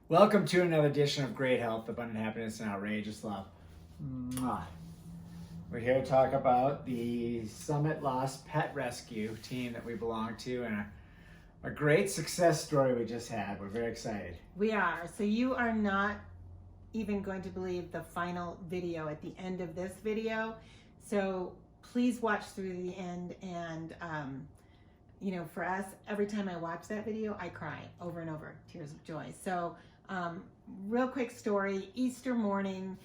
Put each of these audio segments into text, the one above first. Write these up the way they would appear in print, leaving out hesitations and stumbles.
Welcome to another edition of Great Health, Abundant Happiness, and Outrageous Love. Mwah. We're here to talk about the Summit Lost Pet Rescue team that we belong to and a great success story we just had. We're very excited. We are. So you are not even going to believe the final video at the end of this video. So please watch through the end. And, for us, every time I watch that video, I cry over and over, tears of joy. So real quick story, Easter morning,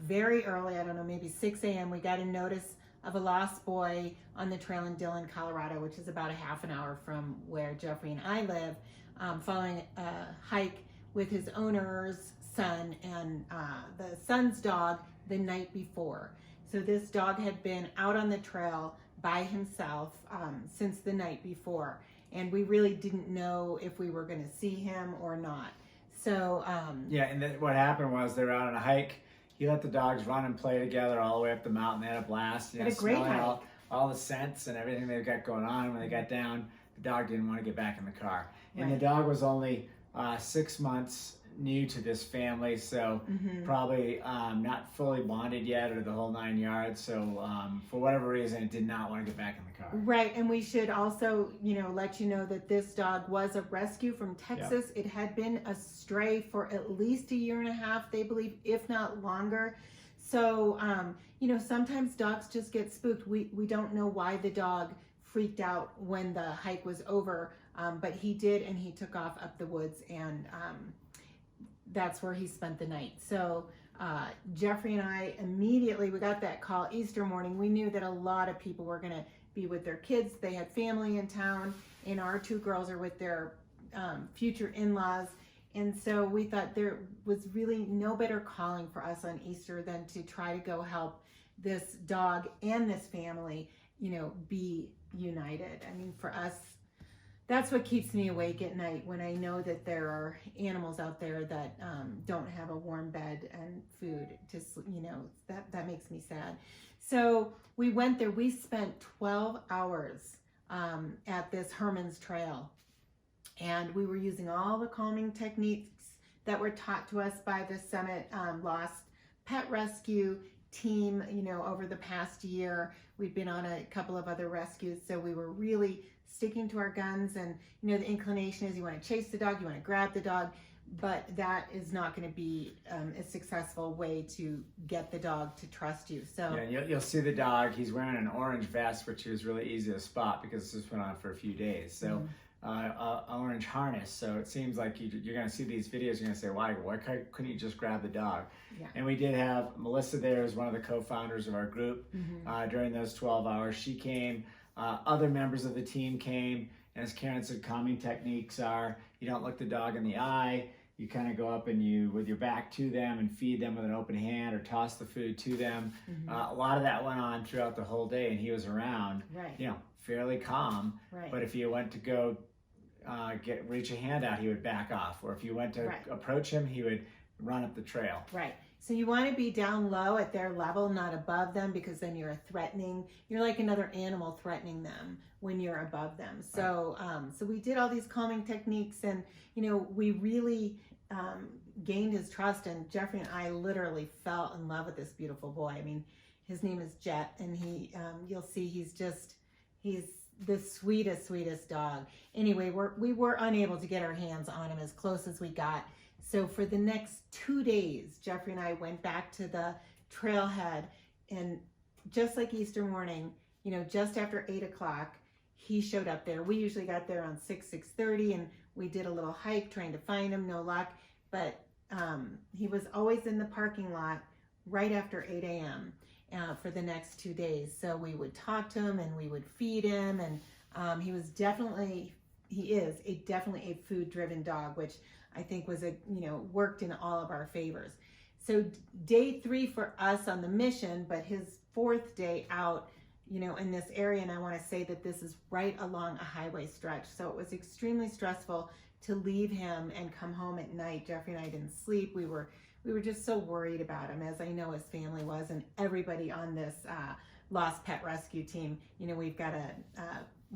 very early, I don't know, maybe 6 a.m., we got a notice of a lost boy on the trail in Dillon, Colorado, which is about a half an hour from where Jeffrey and I live, following a hike with his owner's son and the son's dog the night before. So this dog had been out on the trail by himself since the night before, and we really didn't know if we were going to see him or not. So and then what happened was they were out on a hike. He let the dogs run and play together all the way up the mountain. They had a blast. Had a great hike. All the scents and everything they've got going on. When they got down, the dog didn't want to get back in the car. And the dog was only 6 months new to this family, so probably not fully bonded yet or the whole 9 yards. So for whatever reason, it did not want to get back in the car. Right, and we should also, let you know that this dog was a rescue from Texas. Yep. It had been a stray for at least a year and a half, they believe, if not longer. So, sometimes dogs just get spooked. We don't know why the dog freaked out when the hike was over, but he did, and he took off up the woods, and that's where he spent the night. So Jeffrey and I immediately, we got that call Easter morning. We knew that a lot of people were going to be with their kids. They had family in town, and our two girls are with their future in-laws. And so we thought there was really no better calling for us on Easter than to try to go help this dog and this family, be united. I mean, for us, that's what keeps me awake at night, when I know that there are animals out there that don't have a warm bed and food to sleep. That makes me sad. So we went there. We spent 12 hours at this Herman's Trail, and we were using all the calming techniques that were taught to us by the Summit Lost Pet Rescue team. Over the past year, we've been on a couple of other rescues, so we were really sticking to our guns. And the inclination is you want to chase the dog, you want to grab the dog, but that is not going to be a successful way to get the dog to trust you. So you'll see the dog. He's wearing an orange vest, which is really easy to spot because this went on for a few days. So orange harness. So it seems like you're going to see these videos. You're going to say, why couldn't you just grab the dog? Yeah. And we did have Melissa there as one of the co-founders of our group during those 12 hours. She came. Other members of the team came, and as Karen said, calming techniques are, you don't look the dog in the eye, you kind of go up and you, with your back to them, and feed them with an open hand or toss the food to them. A lot of that went on throughout the whole day, and he was around, fairly calm. Right. But if you went to go reach a hand out, he would back off. Or if you went to approach him, he would run up the trail. Right. So you want to be down low at their level, not above them, because then you're like another animal threatening them when you're above them. So so we did all these calming techniques, and we really gained his trust, and Jeffrey and I literally fell in love with this beautiful boy. I mean, his name is Jet, and he you'll see he's the sweetest dog. Anyway, we were unable to get our hands on him as close as we got. So for the next 2 days, Jeffrey and I went back to the trailhead, and just like Easter morning, just after 8 o'clock, he showed up there. We usually got there around 6:30, and we did a little hike trying to find him, no luck. But he was always in the parking lot right after 8 a.m. For the next 2 days. So we would talk to him, and we would feed him, and he is definitely a food-driven dog, which I think was worked in all of our favors. So day 3 for us on the mission, but his 4th day out, in this area. And I want to say that this is right along a highway stretch. So it was extremely stressful to leave him and come home at night. Jeffrey and I didn't sleep. We were just so worried about him, as I know his family was, and everybody on this Lost Pet Rescue team. We've got a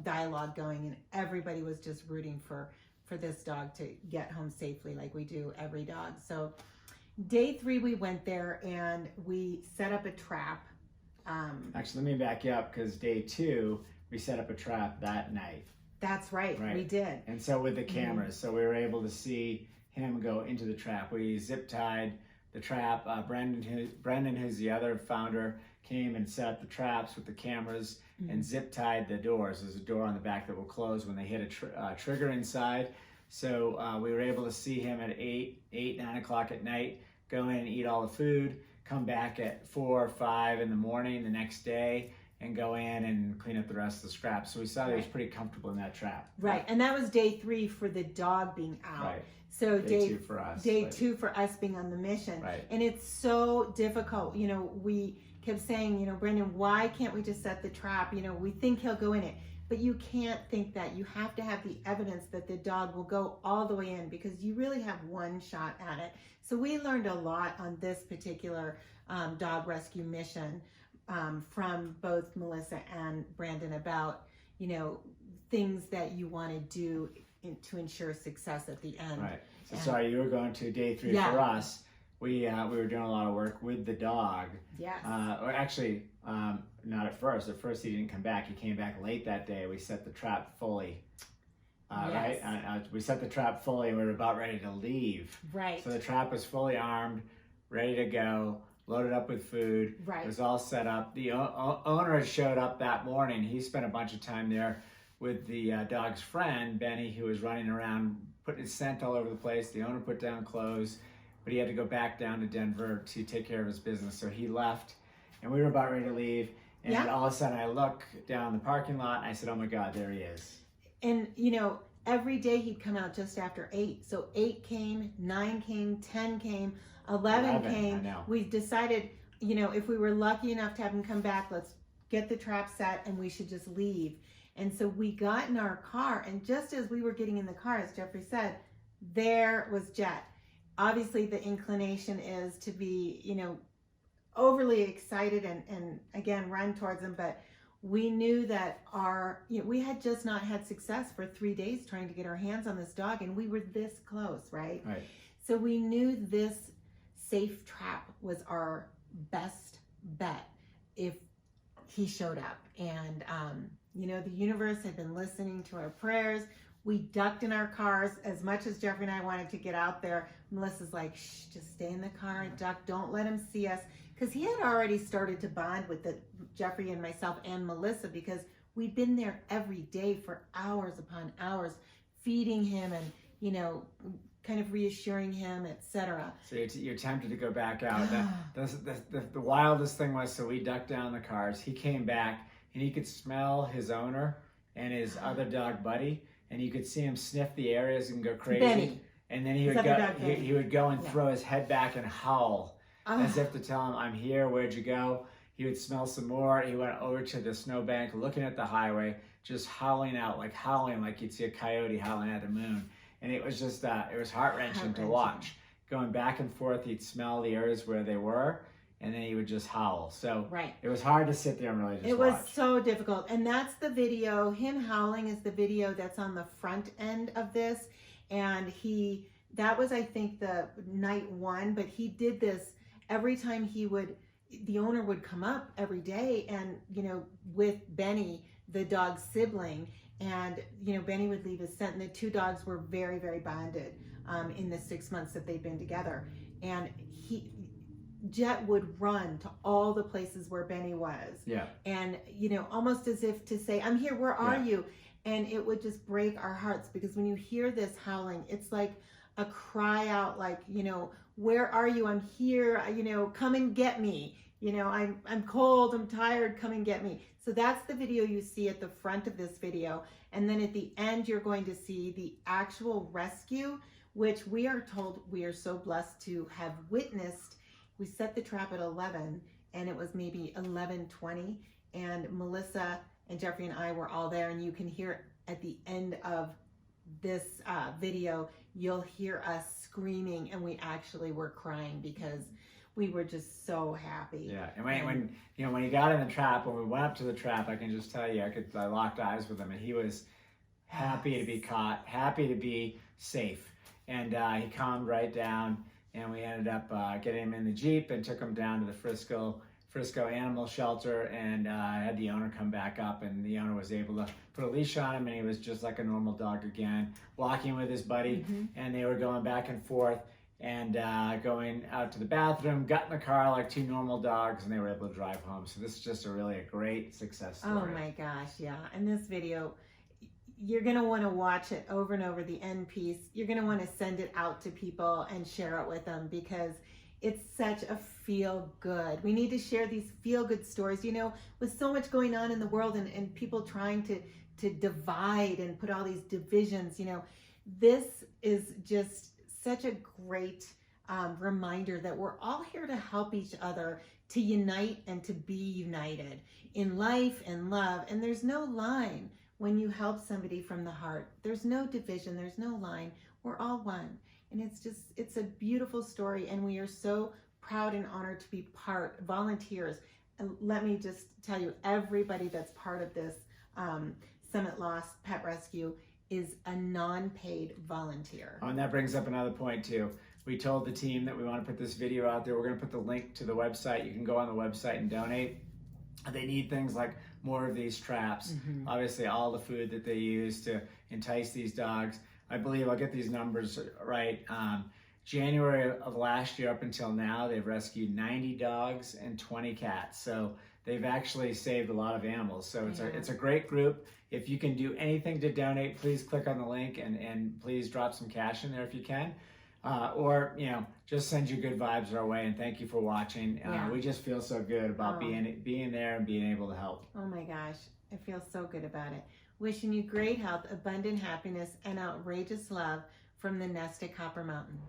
dialogue going, and everybody was just rooting for for this dog to get home safely like we do every dog. So day 3 we went there and we set up a trap. Actually, let me back you up, because day 2 we set up a trap that night. That's right. We did. And so with the cameras, so we were able to see him go into the trap. We zip tied the trap. Brendan, who's the other founder, came and set up the traps with the cameras and zip tied the doors. There's a door on the back that will close when they hit a trigger inside. So we were able to see him at 9 o'clock at night, go in and eat all the food, come back at 4 or 5 in the morning the next day, and go in and clean up the rest of the scraps. So we saw that he was pretty comfortable in that trap. Right, and that was day 3 for the dog being out. Right. So day 2 for us. Day 2 for us being on the mission. Right. And it's so difficult. You know, we kept saying, you know, Brendan, why can't we just set the trap? You know, we think he'll go in it. But you can't think that. You have to have the evidence that the dog will go all the way in, because you really have one shot at it. So we learned a lot on this particular dog rescue mission from both Melissa and Brandon about, you know, things that you want to do to ensure success at the end. Right. So sorry, you were going to day 3 for us. We were doing a lot of work with the dog. Yes. Or actually, not at first. At first, he didn't come back. He came back late that day. We set the trap fully. Yes. Right? We set the trap fully, and we were about ready to leave. Right. So the trap was fully armed, ready to go, loaded up with food. Right. It was all set up. The owner had showed up that morning. He spent a bunch of time there with the dog's friend, Benny, who was running around, putting his scent all over the place. The owner put down clothes, but he had to go back down to Denver to take care of his business. So he left, and we were about ready to leave. And all of a sudden, I look down the parking lot, and I said, oh my God, there he is. And, you know, every day he'd come out just after 8. So 8 came, 9 came, 10 came, 11 came. I know. We decided, you know, if we were lucky enough to have him come back, let's get the trap set and we should just leave. And so we got in our car, and just as we were getting in the car, as Jeffrey said, there was Jet. Obviously, the inclination is to be, you know, overly excited and again, run towards him. But we knew that we had just not had success for 3 days trying to get our hands on this dog, and we were this close, right? Right. So we knew this safe trap was our best bet if he showed up. And, you know, the universe had been listening to our prayers. We ducked in our cars as much as Jeffrey and I wanted to get out there. Melissa's like, shh, just stay in the car and duck. Don't let him see us. Because he had already started to bond with Jeffrey and myself and Melissa, because we'd been there every day for hours upon hours, feeding him and, you know, kind of reassuring him, etc. So you're tempted to go back out. The wildest thing was, so we ducked down the cars. He came back, and he could smell his owner and his other dog, Buddy, and you could see him sniff the areas and go crazy. Benny. And then he would go and throw his head back and howl, as if to tell him, I'm here, where'd you go? He would smell some more. He went over to the snowbank, looking at the highway, just howling like you'd see a coyote howling at the moon. And it was just, it was heart-wrenching to watch. Going back and forth, he'd smell the areas where they were, and then he would just howl. So it was hard to sit there and really just watch. It was so difficult. And that's the video. Him howling is the video that's on the front end of this. And that was, I think, the night 1, but he did this every time the owner would come up every day, and, you know, with Benny, the dog's sibling, and, you know, Benny would leave his scent, and the 2 dogs were very, very bonded in the 6 months that they've been together. And Jet would run to all the places where Benny was. Yeah. And, you know, almost as if to say, I'm here, where are you? And it would just break our hearts, because when you hear this howling, it's like a cry out, like, you know, where are you? I'm here, you know, come and get me. You know, I'm cold, I'm tired, come and get me. So that's the video you see at the front of this video. And then at the end, you're going to see the actual rescue, which we are told we are so blessed to have witnessed. We set the trap at 11, and it was maybe 11:20, and Melissa and Jeffrey and I were all there, and you can hear at the end of this video, you'll hear us screaming, and we actually were crying because we were just so happy. Yeah, and when he got in the trap, when we went up to the trap, I can just tell you, I locked eyes with him, and he was happy to be caught, happy to be safe. And he calmed right down, and we ended up getting him in the Jeep and took him down to the Frisco Animal Shelter, and had the owner come back up, and the owner was able to put a leash on him, and he was just like a normal dog again, walking with his buddy, and they were going back and forth and going out to the bathroom, got in the car like two normal dogs, and they were able to drive home. So this is just a great success story. Oh my gosh, yeah. And this video, you're going to want to watch it over and over, the end piece. You're going to want to send it out to people and share it with them, because it's such a feel good. We need to share these feel good stories, you know, with so much going on in the world, and people trying to divide and put all these divisions, you know. This is just such a great reminder that we're all here to help each other, to unite and to be united in life and love. And there's no line when you help somebody from the heart. There's no division, there's no line. We're all one. And it's a beautiful story, and we are so proud and honored to be volunteers. And let me just tell you, everybody that's part of this Summit Lost Pet Rescue is a non-paid volunteer. Oh, and that brings up another point too. We told the team that we want to put this video out there. We're going to put the link to the website. You can go on the website and donate. They need things like more of these traps. Obviously, all the food that they use to entice these dogs. I believe, I'll get these numbers right. January of last year up until now, they've rescued 90 dogs and 20 cats. So they've actually saved a lot of animals. So it's a great group. If you can do anything to donate, please click on the link and please drop some cash in there if you can. Or, you know, just send your good vibes our way, and thank you for watching. We just feel so good about being there and being able to help. Oh my gosh, I feel so good about it. Wishing you great health, abundant happiness, and outrageous love from the nest at Copper Mountain.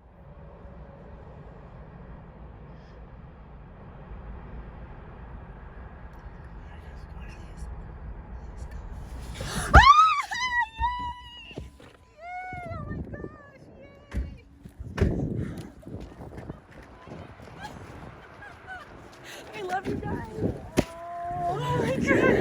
I love you guys. Oh my God.